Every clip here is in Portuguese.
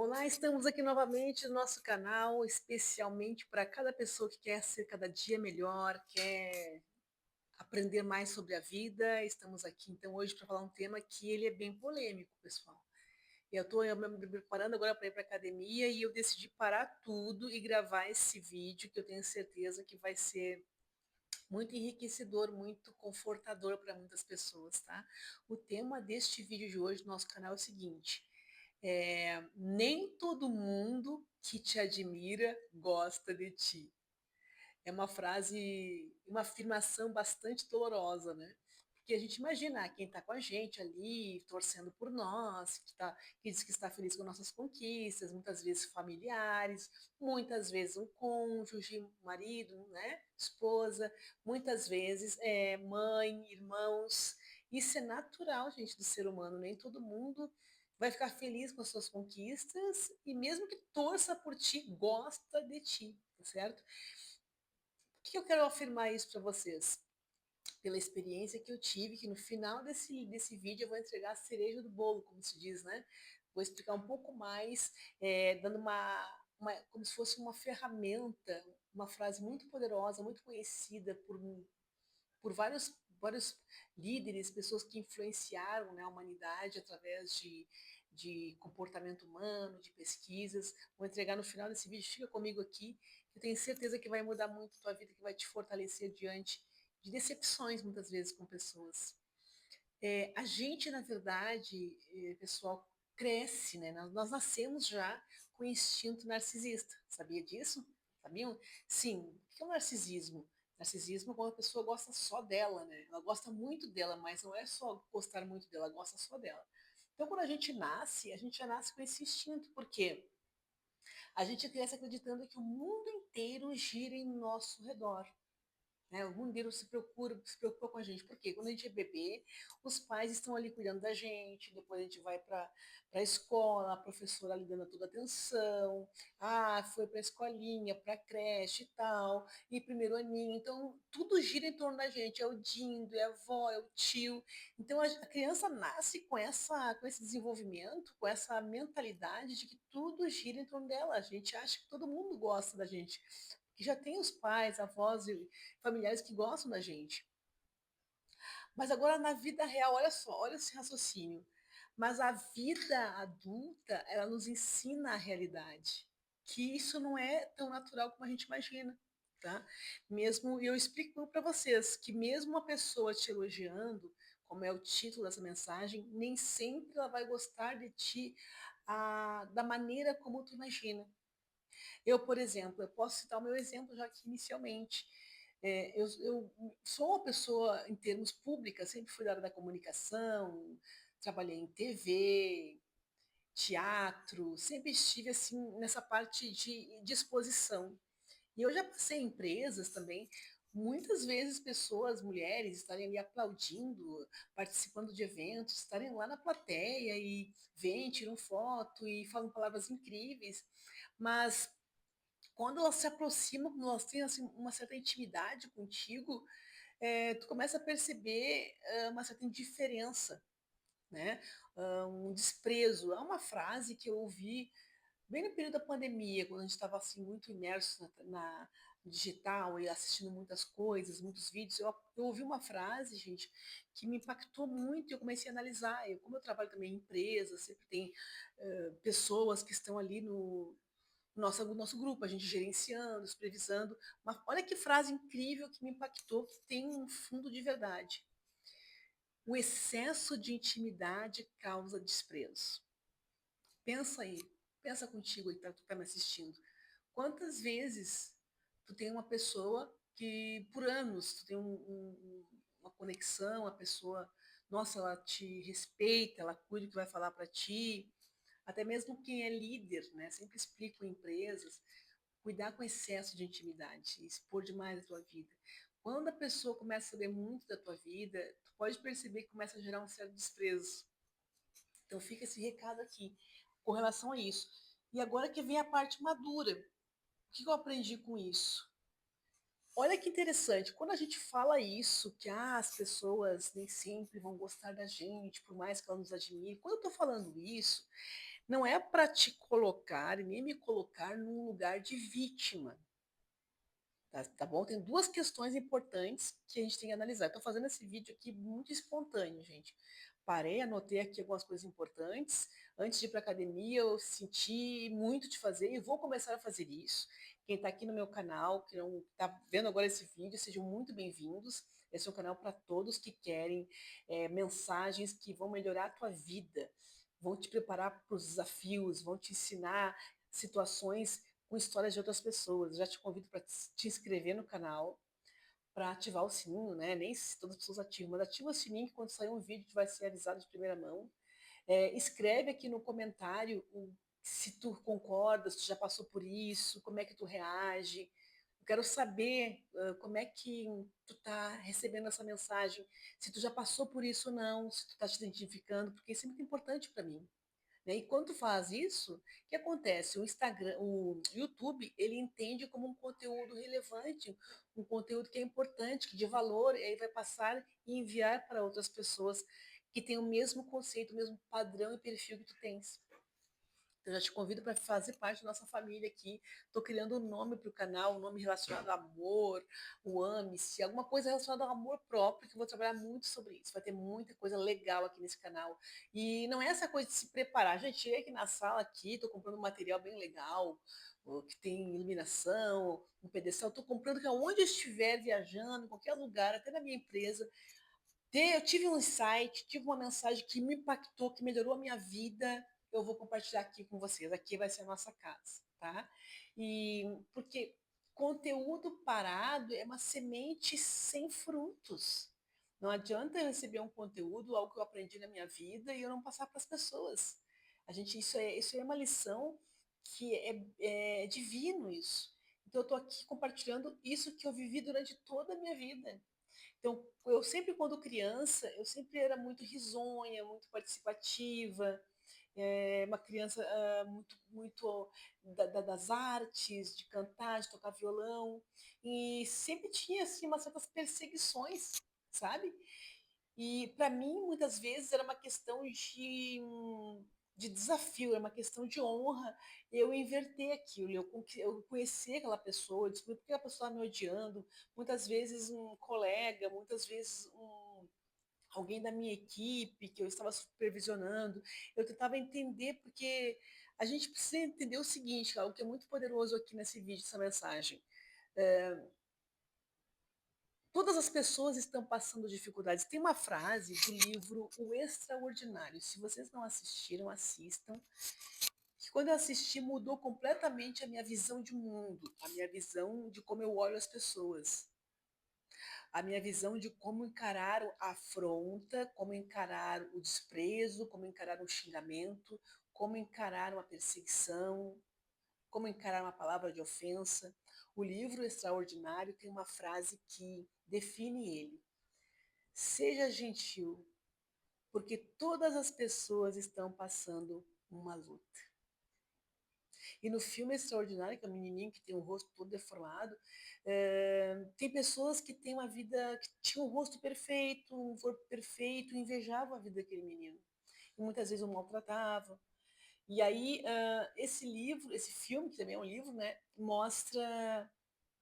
Olá, estamos aqui novamente no nosso canal, especialmente para cada pessoa que quer ser cada dia melhor, quer aprender mais sobre a vida. Estamos aqui então hoje para falar um tema que ele é bem polêmico, pessoal. Eu estou me preparando agora para ir para a academia e eu decidi parar tudo e gravar esse vídeo que eu tenho certeza que vai ser muito enriquecedor, muito confortador para muitas pessoas, tá? O tema deste vídeo de hoje no nosso canal é o seguinte: nem todo mundo que te admira gosta de ti. É uma frase, uma afirmação bastante dolorosa, né? Porque a gente imagina quem está com a gente ali, torcendo por nós, que diz que está feliz com nossas conquistas, muitas vezes familiares, muitas vezes um cônjuge, marido, né? Esposa, muitas vezes mãe, irmãos. Isso é natural, gente, do ser humano. Nem todo mundo vai ficar feliz com as suas conquistas e mesmo que torça por ti, gosta de ti, tá certo? Por que eu quero afirmar isso para vocês? Pela experiência que eu tive, que no final desse vídeo eu vou entregar a cereja do bolo, como se diz, né? Vou explicar um pouco mais, dando como se fosse uma ferramenta, uma frase muito poderosa, muito conhecida por vários líderes, pessoas que influenciaram, né, a humanidade através de comportamento humano, de pesquisas. Vou entregar no final desse vídeo, fica comigo aqui, que eu tenho certeza que vai mudar muito a tua vida, que vai te fortalecer diante de decepções, muitas vezes, com pessoas. A gente, na verdade, pessoal, cresce, né? Nós nascemos já com instinto narcisista. Sabia disso? Sabiam? Sim. O que é o narcisismo? Narcisismo é quando a pessoa gosta só dela, né? Ela gosta muito dela, mas não é só gostar muito dela, ela gosta só dela. Então, quando a gente já nasce com esse instinto. Por quê? A gente cresce acreditando que o mundo inteiro gira em nosso redor, né? O mundo inteiro se preocupa com a gente. Porque quando a gente é bebê, os pais estão ali cuidando da gente, depois a gente vai para a escola, a professora ali dando toda a atenção, foi para a escolinha, para a creche e tal, e primeiro aninho. Então, tudo gira em torno da gente, é o dindo, é a avó, é o tio. Então, a criança nasce com esse desenvolvimento, com essa mentalidade de que tudo gira em torno dela. A gente acha que todo mundo gosta da gente, que já tem os pais, avós e familiares que gostam da gente. Mas agora na vida real, olha só, olha esse raciocínio. Mas a vida adulta, ela nos ensina a realidade, que isso não é tão natural como a gente imagina, tá? Mesmo, e eu explico para vocês que mesmo uma pessoa te elogiando, como é o título dessa mensagem, nem sempre ela vai gostar de ti da maneira como tu imagina. Eu, por exemplo, eu posso citar o meu exemplo já aqui inicialmente. Eu sou uma pessoa, em termos públicas, sempre fui da área da comunicação, trabalhei em TV, teatro, sempre estive assim nessa parte de exposição. E eu já passei em empresas também, muitas vezes pessoas, mulheres, estarem ali aplaudindo, participando de eventos, estarem lá na plateia e vêm, tiram foto e falam palavras incríveis, mas quando elas se aproximam, quando elas têm assim, uma certa intimidade contigo, tu começa a perceber uma certa indiferença, né? Um desprezo. É uma frase que eu ouvi bem no período da pandemia, quando a gente estava assim muito imerso na digital e assistindo muitas coisas, muitos vídeos. Eu ouvi uma frase, gente, que me impactou muito e eu comecei a analisar. Como eu trabalho também em empresas, sempre tem pessoas que estão ali no nosso grupo, a gente gerenciando, supervisando. Mas olha que frase incrível que me impactou, que tem um fundo de verdade. O excesso de intimidade causa desprezo. Pensa aí, pensa contigo aí que tu tá me assistindo. Quantas vezes tu tem uma pessoa que por anos tu tem uma conexão, a pessoa, nossa, ela te respeita, ela cuida do que vai falar para ti, até mesmo quem é líder, né? Sempre explico em empresas, cuidar com excesso de intimidade, expor demais a tua vida. Quando a pessoa começa a saber muito da tua vida, tu pode perceber que começa a gerar um certo desprezo. Então fica esse recado aqui com relação a isso. E agora que vem a parte madura. O que eu aprendi com isso? Olha que interessante, quando a gente fala isso, que as pessoas nem sempre vão gostar da gente, por mais que ela nos admire, quando eu estou falando isso, não é para te colocar e nem me colocar num lugar de vítima. Tá bom? Tem duas questões importantes que a gente tem que analisar. Estou fazendo esse vídeo aqui muito espontâneo, gente. Parei, anotei aqui algumas coisas importantes. Antes de ir para a academia, eu senti muito de fazer e vou começar a fazer isso. Quem está aqui no meu canal, que não está vendo agora esse vídeo, sejam muito bem-vindos. Esse é um canal para todos que querem mensagens que vão melhorar a tua vida, vão te preparar para os desafios, vão te ensinar situações com histórias de outras pessoas. Eu já te convido para te inscrever no canal, para ativar o sininho, né? Nem se todas as pessoas ativam, mas ativa o sininho que quando sair um vídeo tu vai ser avisado de primeira mão. Escreve aqui no comentário se tu concorda, se tu já passou por isso, como é que tu reage. Eu quero saber como é que tu está recebendo essa mensagem, se tu já passou por isso ou não, se tu está te identificando, porque isso é muito importante para mim. Né? E quando tu faz isso, o que acontece? O Instagram, o YouTube, ele entende como um conteúdo relevante, um conteúdo que é importante, que de valor, e aí vai passar e enviar para outras pessoas que têm o mesmo conceito, o mesmo padrão e perfil que tu tens. Então, eu já te convido para fazer parte da nossa família aqui. Estou criando um nome para o canal, um nome relacionado ao amor, o ame-se, alguma coisa relacionada ao amor próprio, que eu vou trabalhar muito sobre isso. Vai ter muita coisa legal aqui nesse canal. E não é essa coisa de se preparar. Gente, cheguei aqui na sala aqui, estou comprando um material bem legal, que tem iluminação, um pedestal. Estou comprando que aonde eu estiver viajando, em qualquer lugar, até na minha empresa, eu tive um insight, tive uma mensagem que me impactou, que melhorou a minha vida, eu vou compartilhar aqui com vocês. Aqui vai ser a nossa casa, tá? E porque conteúdo parado é uma semente sem frutos. Não adianta eu receber um conteúdo, algo que eu aprendi na minha vida e eu não passar para as pessoas. Isso é uma lição que é divino isso. Então eu estou aqui compartilhando isso que eu vivi durante toda a minha vida. Então, eu sempre, quando criança, eu sempre era muito risonha, muito participativa, uma criança muito das artes, de cantar, de tocar violão, e sempre tinha assim, umas certas perseguições, sabe? E para mim, muitas vezes, era uma questão de desafio, era uma questão de honra eu inverter aquilo, eu conhecer aquela pessoa, descobrir por que a pessoa está me odiando, muitas vezes um colega, muitas vezes alguém da minha equipe que eu estava supervisionando, eu tentava entender, porque a gente precisa entender o seguinte, algo que é muito poderoso aqui nesse vídeo, essa mensagem. Todas as pessoas estão passando dificuldades. Tem uma frase do livro O Extraordinário. Se vocês não assistiram, assistam. Que quando eu assisti, mudou completamente a minha visão de mundo, a minha visão de como eu olho as pessoas, a minha visão de como encarar a afronta, como encarar o desprezo, como encarar o xingamento, como encarar uma perseguição, como encarar uma palavra de ofensa. O livro Extraordinário tem uma frase que define ele. Seja gentil, porque todas as pessoas estão passando uma luta. E no filme Extraordinário, que é um menininho que tem um rosto todo deformado, tem pessoas que têm uma vida, que tinham um rosto perfeito, um corpo perfeito, e invejavam a vida daquele menino. E muitas vezes o maltratavam. E aí, esse livro, esse filme, que também é um livro, né, mostra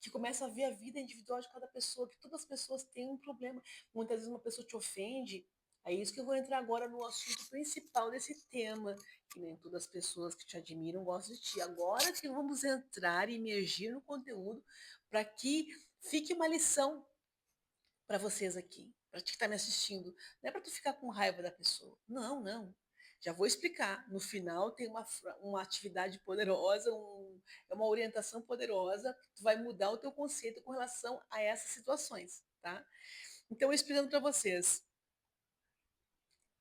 que começa a ver a vida individual de cada pessoa, que todas as pessoas têm um problema. Muitas vezes uma pessoa te ofende, é isso que eu vou entrar agora no assunto principal desse tema, que nem todas as pessoas que te admiram gostam de ti. Agora que vamos entrar e emergir no conteúdo para que fique uma lição para vocês aqui, para ti que está me assistindo. Não é para tu ficar com raiva da pessoa. Não, não. Já vou explicar. No final tem uma atividade poderosa, é uma orientação poderosa que tu vai mudar o teu conceito com relação a essas situações, tá? Então, explicando para vocês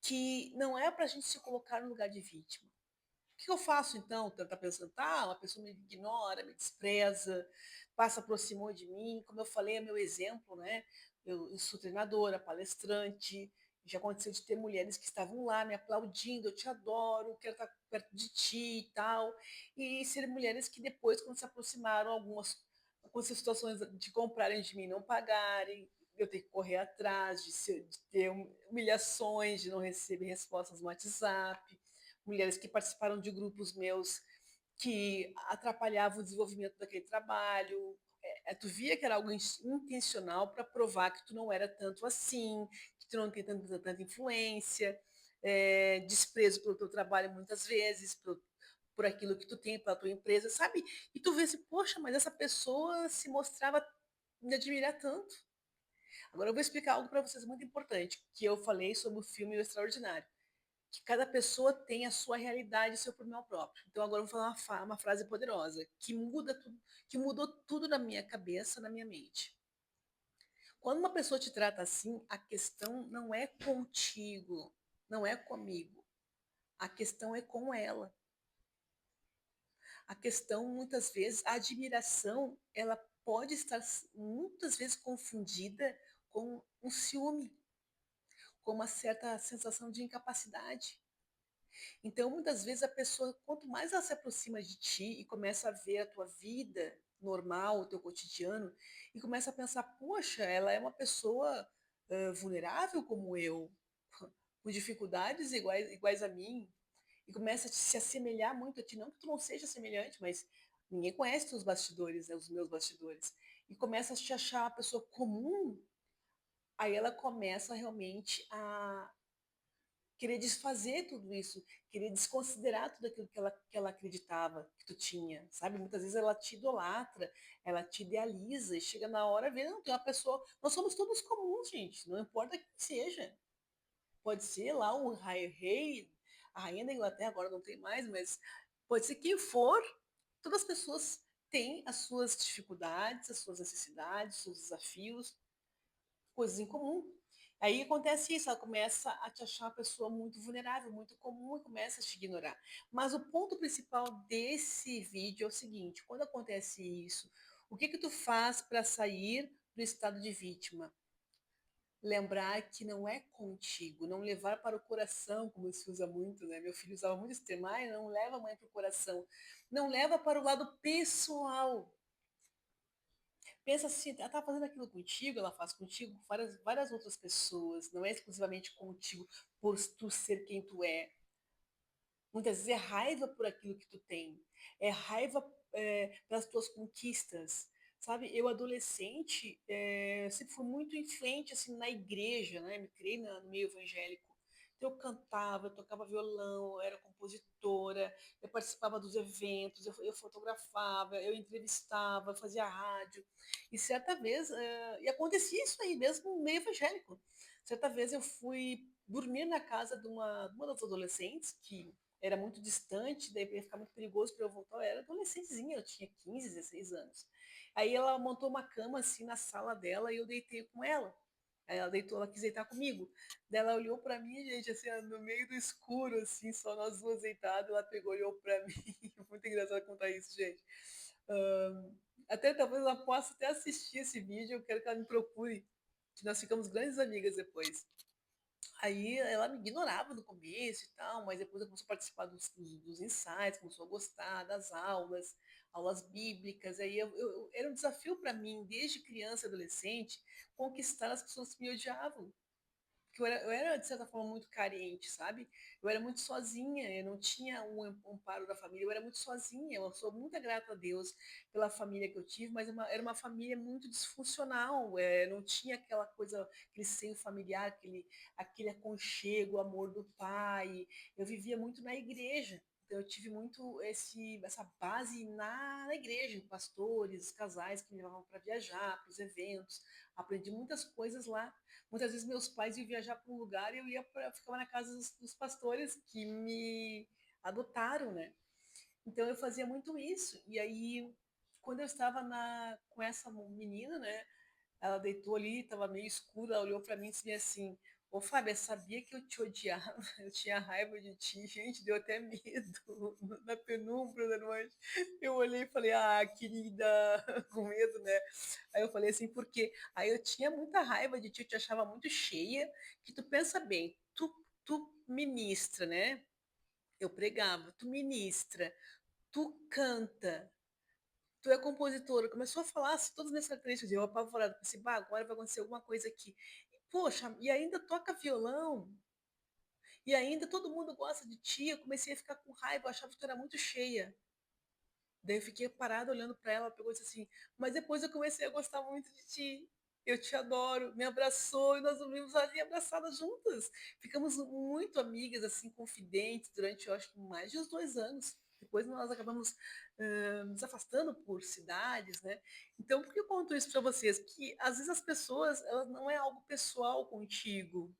que não é para a gente se colocar no lugar de vítima. O que eu faço então? Tá pensando, tá, uma pessoa me ignora, me despreza, passa, aproximou de mim. Como eu falei, é meu exemplo, né? Eu sou treinadora, palestrante. Já aconteceu de ter mulheres que estavam lá me aplaudindo, eu te adoro, quero estar perto de ti e tal. E ser mulheres que depois, quando se aproximaram, algumas situações de comprarem de mim, não pagarem, eu ter que correr atrás, de ter humilhações, de não receber respostas no WhatsApp, mulheres que participaram de grupos meus que atrapalhavam o desenvolvimento daquele trabalho. Tu via que era algo intencional para provar que tu não era tanto assim, que tu não tem tanta influência, desprezo pelo teu trabalho muitas vezes, por aquilo que tu tem, pela tua empresa, sabe? E tu vê assim, poxa, mas essa pessoa se mostrava me admirar tanto. Agora eu vou explicar algo para vocês muito importante, que eu falei sobre o filme O Extraordinário, que cada pessoa tem a sua realidade e seu problema próprio. Então agora eu vou falar uma frase poderosa que muda tudo, que mudou tudo na minha cabeça, na minha mente. Quando uma pessoa te trata assim, a questão não é contigo, não é comigo. A questão é com ela. A questão, muitas vezes, a admiração, ela pode estar muitas vezes confundida com um ciúme, com uma certa sensação de incapacidade. Então, muitas vezes, a pessoa, quanto mais ela se aproxima de ti e começa a ver a tua vida normal, o teu cotidiano, e começa a pensar, poxa, ela é uma pessoa vulnerável como eu, com dificuldades iguais a mim, e começa a se assemelhar muito a ti, não que tu não seja semelhante, mas ninguém conhece os bastidores, né, os meus bastidores, e começa a te achar uma pessoa comum, aí ela começa realmente a querer desfazer tudo isso, querer desconsiderar tudo aquilo que ela acreditava que tu tinha, sabe? Muitas vezes ela te idolatra, ela te idealiza, e chega na hora, vê, não, tem uma pessoa, nós somos todos comuns, gente, não importa quem seja. Pode ser lá o rei, a rainha da Inglaterra, agora não tem mais, mas pode ser quem for, todas as pessoas têm as suas dificuldades, as suas necessidades, os seus desafios, coisas em comum. Aí acontece isso, ela começa a te achar uma pessoa muito vulnerável, muito comum e começa a te ignorar. Mas o ponto principal desse vídeo é o seguinte: quando acontece isso, o que tu faz para sair do estado de vítima? Lembrar que não é contigo, não levar para o coração, como se usa muito, né? Meu filho usava muito esse termo, ai, não leva a mãe para o coração, não leva para o lado pessoal. Pensa assim, ela está fazendo aquilo contigo, ela faz contigo com várias outras pessoas, não é exclusivamente contigo por tu ser quem tu é. Muitas vezes é raiva por aquilo que tu tem, é raiva pelas tuas conquistas, sabe? Eu, adolescente, sempre fui muito influente assim, na igreja, né? Me criei no meio evangélico. Então, eu cantava, eu tocava violão, eu era compositora, eu participava dos eventos, eu fotografava, eu entrevistava, eu fazia rádio. E certa vez, e acontecia isso aí mesmo no meio evangélico. Certa vez eu fui dormir na casa de uma das adolescentes, que era muito distante, daí ia ficar muito perigoso para eu voltar. Eu era adolescentezinha, eu tinha 15, 16 anos. Aí ela montou uma cama assim na sala dela e eu deitei com ela. Aí ela deitou, ela quis deitar comigo. Daí ela olhou para mim, gente, assim, no meio do escuro, assim, só nós duas deitadas, ela pegou e olhou para mim. Muito engraçado contar isso, gente. Até talvez ela possa até assistir esse vídeo, eu quero que ela me procure, que nós ficamos grandes amigas depois. Aí ela me ignorava no começo e tal, mas depois ela começou a participar dos ensaios, começou a gostar das aulas, aulas bíblicas. Aí era um desafio para mim, desde criança e adolescente, conquistar as pessoas que me odiavam. Porque eu era, de certa forma, muito carente, sabe? Eu era muito sozinha, eu não tinha um amparo da família, eu era muito sozinha. Eu sou muito grata a Deus pela família que eu tive, mas era uma família muito disfuncional, não tinha aquela coisa, aquele seio familiar, aquele aconchego, o amor do pai. Eu vivia muito na igreja. Então, eu tive muito essa base na igreja, pastores, casais que me levavam para viajar, para os eventos. Aprendi muitas coisas lá. Muitas vezes meus pais iam viajar para um lugar e ficava na casa dos pastores que me adotaram, né? Então eu fazia muito isso. E aí, quando eu estava com essa menina, né? Ela deitou ali, estava meio escuro, ela olhou para mim e disse assim: Ô Fábio, sabia que eu te odiava? Eu tinha raiva de ti, gente, deu até medo na penumbra da noite. Eu olhei e falei: Ah, querida, com medo, né? Aí eu falei assim: Por quê? Aí eu tinha muita raiva de ti, eu te achava muito cheia, que tu pensa bem, tu ministra, né? Eu pregava, tu ministra, tu canta, tu é compositora, começou a falar assim, todas as minhas características, eu apavorada, pensei, bah, agora vai acontecer alguma coisa aqui. E, poxa, e ainda toca violão, E ainda todo mundo gosta de ti. Eu comecei a ficar com raiva, eu achava que tu era muito cheia. Daí eu fiquei parada olhando para ela, pegou e disse assim: Mas depois eu comecei a gostar muito de ti. Eu te adoro. Me abraçou e nós dormimos ali abraçadas juntas. Ficamos muito amigas, assim, confidentes, durante, eu acho que mais de uns 2 anos. Depois nós acabamos nos afastando por cidades, né? Então, por que eu conto isso para vocês? Que às vezes as pessoas, elas não é algo pessoal contigo,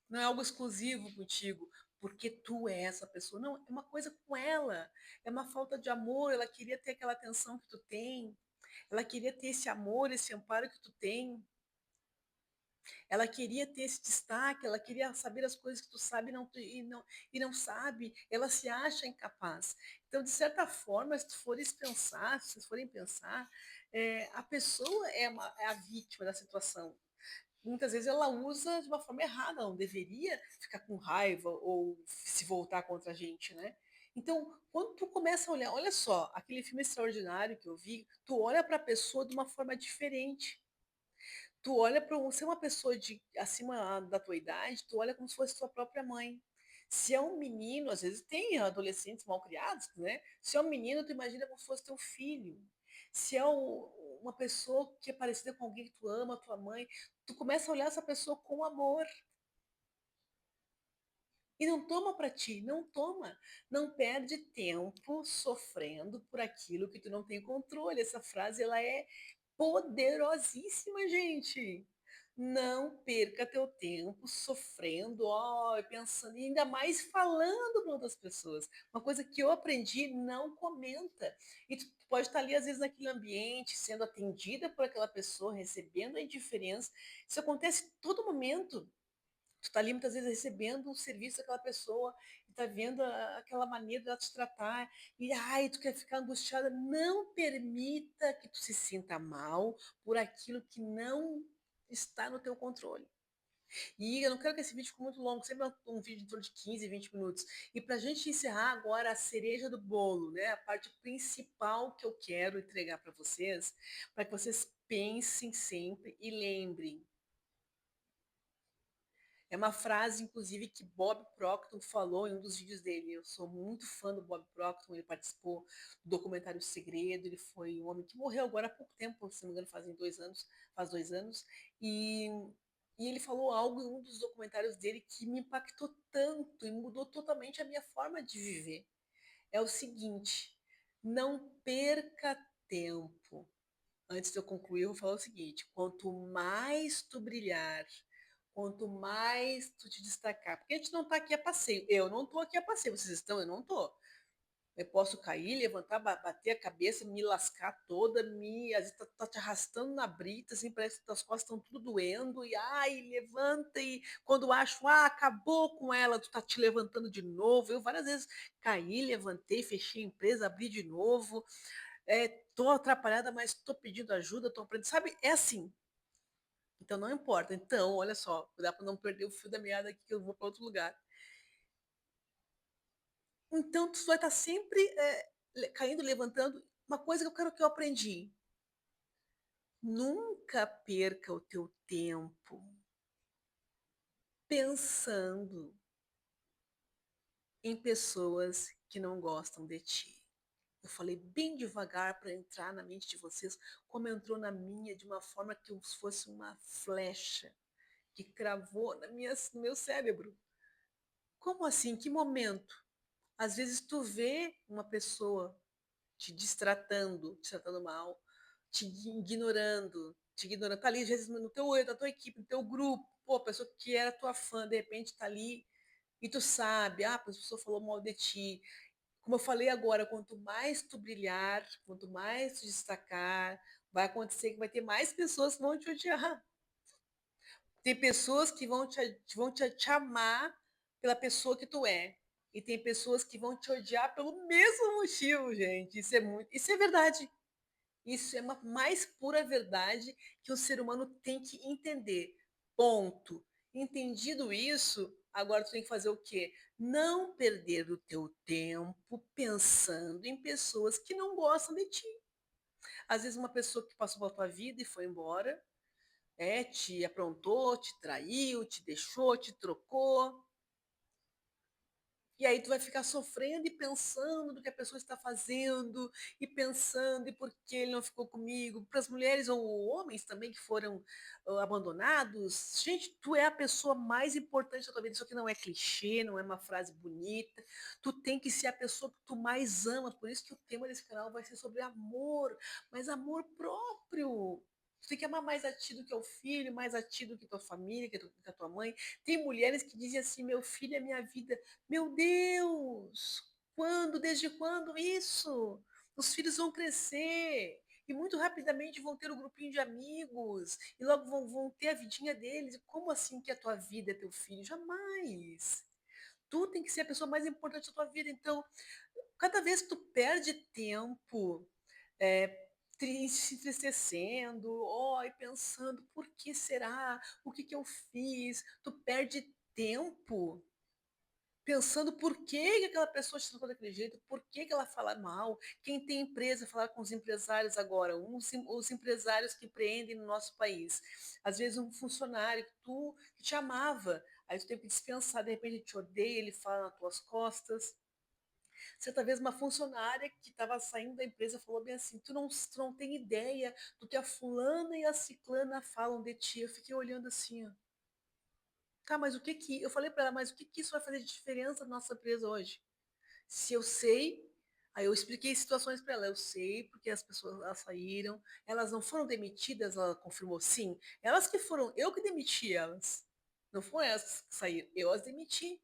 não é algo exclusivo contigo, porque tu é essa pessoa. Não, é uma coisa com ela. É uma falta de amor. Ela queria ter aquela atenção que tu tem. Ela queria ter esse amor, esse amparo que tu tem. Ela queria ter esse destaque. Ela queria saber as coisas que tu sabe e não sabe. Ela se acha incapaz. Então, de certa forma, se tu fores pensar, se vocês forem pensar, a pessoa é a vítima da situação. Muitas vezes ela usa de uma forma errada, não deveria ficar com raiva ou se voltar contra a gente, né? Então, quando tu começa a olhar, olha só, aquele filme extraordinário que eu vi, tu olha para a pessoa de uma forma diferente. Tu olha para se é uma pessoa de acima da tua idade, tu olha como se fosse tua própria mãe. Se é um menino, às vezes tem adolescentes mal criados, né? Se é um menino, tu imagina como se fosse teu filho. Se é uma pessoa que é parecida com alguém que tu ama, tua mãe, tu começa a olhar essa pessoa com amor. E não toma para ti, não toma. Não perde tempo sofrendo por aquilo que tu não tem controle. Essa frase ela é poderosíssima, gente. Não perca teu tempo sofrendo, ó, pensando, e ainda mais falando para outras pessoas. Uma coisa que eu aprendi, não comenta. E tu pode estar ali, às vezes, naquele ambiente, sendo atendida por aquela pessoa, recebendo a indiferença. Isso acontece todo momento. Tu tá ali muitas vezes recebendo um serviço daquela pessoa e tá vendo aquela maneira dela te tratar e ai, tu quer ficar angustiada. Não permita que tu se sinta mal por aquilo que não está no teu controle. E eu não quero que esse vídeo fique muito longo, sempre um vídeo em torno de 15, 20 minutos. E para a gente encerrar agora a cereja do bolo, né? A parte principal que eu quero entregar para vocês, para que vocês pensem sempre e lembrem. É uma frase, inclusive, que Bob Proctor falou em um dos vídeos dele. Eu sou muito fã do Bob Proctor, ele participou do documentário Segredo, ele foi um homem que morreu agora há pouco tempo, se não me engano, faz 2 anos, e, e ele falou algo em um dos documentários dele que me impactou tanto e mudou totalmente a minha forma de viver. É o seguinte, não perca tempo. Antes de eu concluir, eu vou falar o seguinte: quanto mais tu brilhar, quanto mais tu te destacar, porque a gente não está aqui a passeio. Eu não estou aqui a passeio, vocês estão, eu não estou. Eu posso cair, levantar, bater a cabeça, me lascar toda, às vezes tá te arrastando na brita, assim, parece que as costas estão tudo doendo, e ai, levanta, e quando acho, acabou com ela, tu tá te levantando de novo. Eu várias vezes caí, levantei, fechei a empresa, abri de novo, tô atrapalhada, mas tô pedindo ajuda, tô aprendendo, sabe? É assim. Então não importa. Então, olha só, dá para não perder o fio da meada aqui que eu vou para outro lugar. Então tu vai estar sempre caindo, levantando. Uma coisa que eu quero que eu aprendi: nunca perca o teu tempo pensando em pessoas que não gostam de ti. Eu falei bem devagar para entrar na mente de vocês, como entrou na minha de uma forma que fosse uma flecha que cravou no meu cérebro. Como assim? Que momento? Às vezes tu vê uma pessoa te tratando mal, te ignorando, tá ali às vezes no teu, na tua equipe, no teu grupo, pô, a pessoa que era tua fã, de repente tá ali e tu sabe, a pessoa falou mal de ti. Como eu falei agora, quanto mais tu brilhar, quanto mais tu destacar, vai acontecer que vai ter mais pessoas que vão te odiar. Tem pessoas que te amar pela pessoa que tu é. E tem pessoas que vão te odiar pelo mesmo motivo, gente. Isso é verdade. Isso é uma mais pura verdade que o ser humano tem que entender. Ponto. Entendido isso, agora tu tem que fazer o quê? Não perder o teu tempo pensando em pessoas que não gostam de ti. Às vezes uma pessoa que passou pela tua vida e foi embora, te aprontou, te traiu, te deixou, te trocou. E aí tu vai ficar sofrendo e pensando no que a pessoa está fazendo, e pensando, e por que ele não ficou comigo. Para as mulheres ou homens também que foram abandonados, gente, tu é a pessoa mais importante da tua vida. Isso aqui não é clichê, não é uma frase bonita. Tu tem que ser a pessoa que tu mais ama. Por isso que o tema desse canal vai ser sobre amor, mas amor próprio. Tu tem que amar mais a ti do que ao filho, mais a ti do que tua família, que a tua mãe. Tem mulheres que dizem assim: meu filho é minha vida. Meu Deus! Quando? Desde quando isso? Os filhos vão crescer e muito rapidamente vão ter um grupinho de amigos e logo vão ter a vidinha deles. Como assim que a tua vida é teu filho? Jamais! Tu tem que ser a pessoa mais importante da tua vida. Então, cada vez que tu perde tempo se entristecendo, e pensando, por que será? O que que eu fiz? Tu perde tempo pensando por que aquela pessoa te tratou daquele jeito, por que ela fala mal. Quem tem empresa, falar com os empresários agora, os empresários que empreendem no nosso país. Às vezes um funcionário que te amava, aí tu tem que dispensar, de repente ele te odeia, ele fala nas tuas costas. Certa vez uma funcionária que estava saindo da empresa falou bem assim, tu não tem ideia do que a fulana e a ciclana falam de ti. Eu fiquei olhando assim, ó. Tá, mas o que que... Eu falei para ela, mas o que que isso vai fazer de diferença na nossa empresa hoje? Se eu sei, aí eu expliquei situações para ela, eu sei porque as pessoas elas saíram, elas não foram demitidas, ela confirmou sim, elas que foram, eu que demiti elas, não foram elas que saíram, eu as demiti.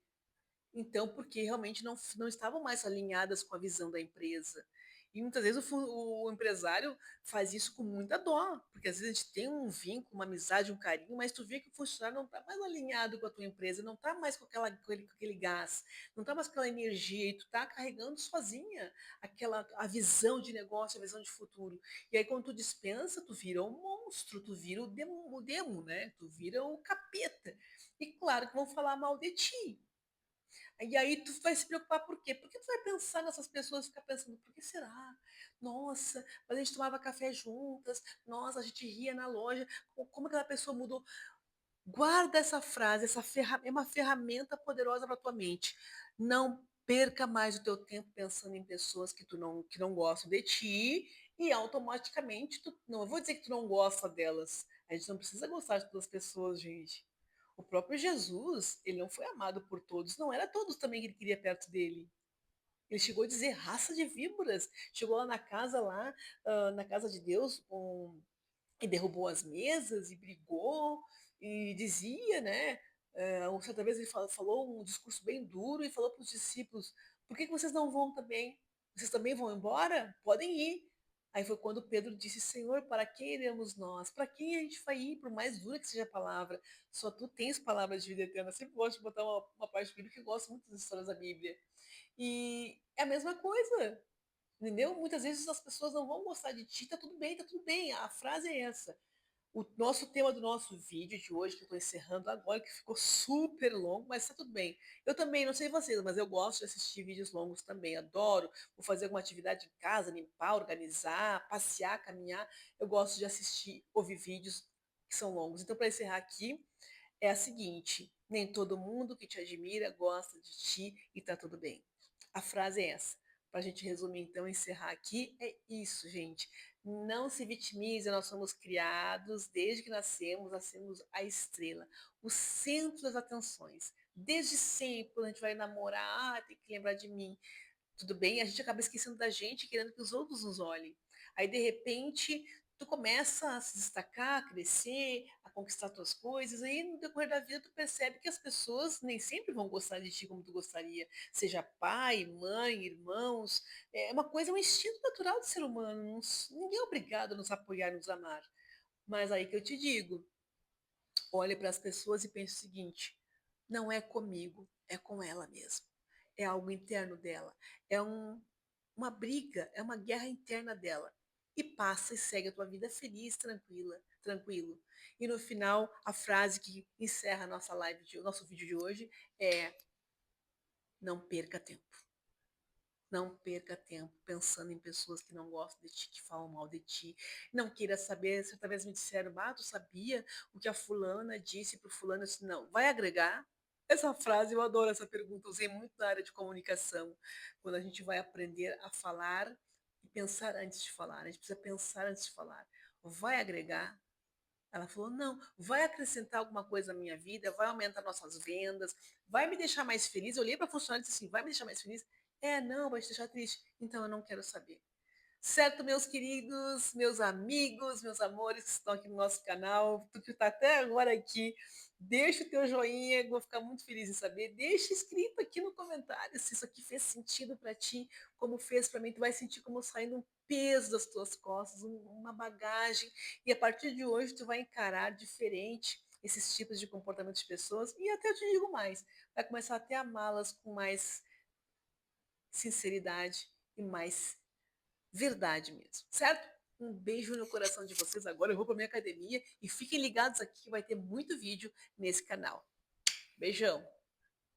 Então, porque realmente não estavam mais alinhadas com a visão da empresa. E muitas vezes o empresário faz isso com muita dó, porque às vezes a gente tem um vínculo, uma amizade, um carinho, mas tu vê que o funcionário não está mais alinhado com a tua empresa, não está mais com aquele gás, não está mais com aquela energia, e tu está carregando sozinha a visão de negócio, a visão de futuro. E aí, quando tu dispensa, tu vira um monstro, tu vira o demo, né? Tu vira o capeta. E claro que vão falar mal de ti. E aí tu vai se preocupar por quê? Porque tu vai pensar nessas pessoas e ficar pensando, por que será? Nossa, mas a gente tomava café juntas, nossa, a gente ria na loja, como aquela pessoa mudou? Guarda essa frase, é uma ferramenta poderosa para tua mente. Não perca mais o teu tempo pensando em pessoas que não gostam de ti e automaticamente não, eu vou dizer que tu não gosta delas. A gente não precisa gostar de todas as pessoas, gente. O próprio Jesus, ele não foi amado por todos, não era todos também que ele queria perto dele. Ele chegou a dizer raça de víboras. Chegou lá, na casa de Deus, e derrubou as mesas e brigou e dizia, né? Certa vez ele falou um discurso bem duro e falou para os discípulos: por que vocês não vão também? Vocês também vão embora? Podem ir. Aí foi quando Pedro disse: Senhor, para quem iremos nós? Para quem a gente vai ir? Por mais dura que seja a palavra, só tu tens palavras de vida eterna. Eu sempre gosto de botar uma parte bíblica que gosto muito das histórias da Bíblia. E é a mesma coisa, entendeu? Muitas vezes as pessoas não vão gostar de ti, tá tudo bem, tá tudo bem. A frase é essa. O nosso tema do nosso vídeo de hoje, que eu estou encerrando agora, que ficou super longo, mas tá tudo bem. Eu também, não sei vocês, mas eu gosto de assistir vídeos longos também. Adoro. Vou fazer alguma atividade em casa, limpar, organizar, passear, caminhar. Eu gosto de assistir, ouvir vídeos que são longos. Então, para encerrar aqui, é a seguinte: nem todo mundo que te admira gosta de ti e tá tudo bem. A frase é essa. Para a gente resumir, então, encerrar aqui, é isso, gente. Não se vitimize, nós somos criados, desde que nascemos a estrela, o centro das atenções. Desde sempre, quando a gente vai namorar, tem que lembrar de mim. Tudo bem? A gente acaba esquecendo da gente, querendo que os outros nos olhem. Aí, de repente, tu começa a se destacar, a crescer, a conquistar tuas coisas, aí no decorrer da vida tu percebe que as pessoas nem sempre vão gostar de ti como tu gostaria, seja pai, mãe, irmãos, é uma coisa, é um instinto natural do ser humano, ninguém é obrigado a nos apoiar, nos amar. Mas aí que eu te digo, olhe para as pessoas e pense o seguinte: não é comigo, é com ela mesmo. É algo interno dela. É uma briga, é uma guerra interna dela. E passa e segue a tua vida feliz, tranquila, tranquilo. E no final, a frase que encerra a nossa live, o nosso vídeo de hoje é: não perca tempo. Não perca tempo pensando em pessoas que não gostam de ti, que falam mal de ti. Não queira saber. Certa vez me disseram, tu sabia o que a fulana disse pro fulano? Eu disse, não, vai agregar? Essa frase, eu adoro essa pergunta, usei muito na área de comunicação, quando a gente vai aprender a falar e pensar antes de falar. A gente precisa pensar antes de falar. Vai agregar? Ela falou: não, vai acrescentar alguma coisa na minha vida, vai aumentar nossas vendas, vai me deixar mais feliz. Eu olhei para a funcionária e disse assim: vai me deixar mais feliz? É, não, vai te deixar triste. Então eu não quero saber. Certo, meus queridos, meus amigos, meus amores que estão aqui no nosso canal, tu que está até agora aqui, deixa o teu joinha, vou ficar muito feliz em saber. Deixa escrito aqui no comentário se isso aqui fez sentido para ti, como fez para mim. Tu vai sentir como saindo um peso das tuas costas, uma bagagem, e a partir de hoje tu vai encarar diferente esses tipos de comportamento de pessoas, e até eu te digo mais, vai começar até a amá-las com mais sinceridade e mais verdade mesmo, certo? Um beijo no coração de vocês. Agora eu vou para minha academia e fiquem ligados aqui que vai ter muito vídeo nesse canal. Beijão!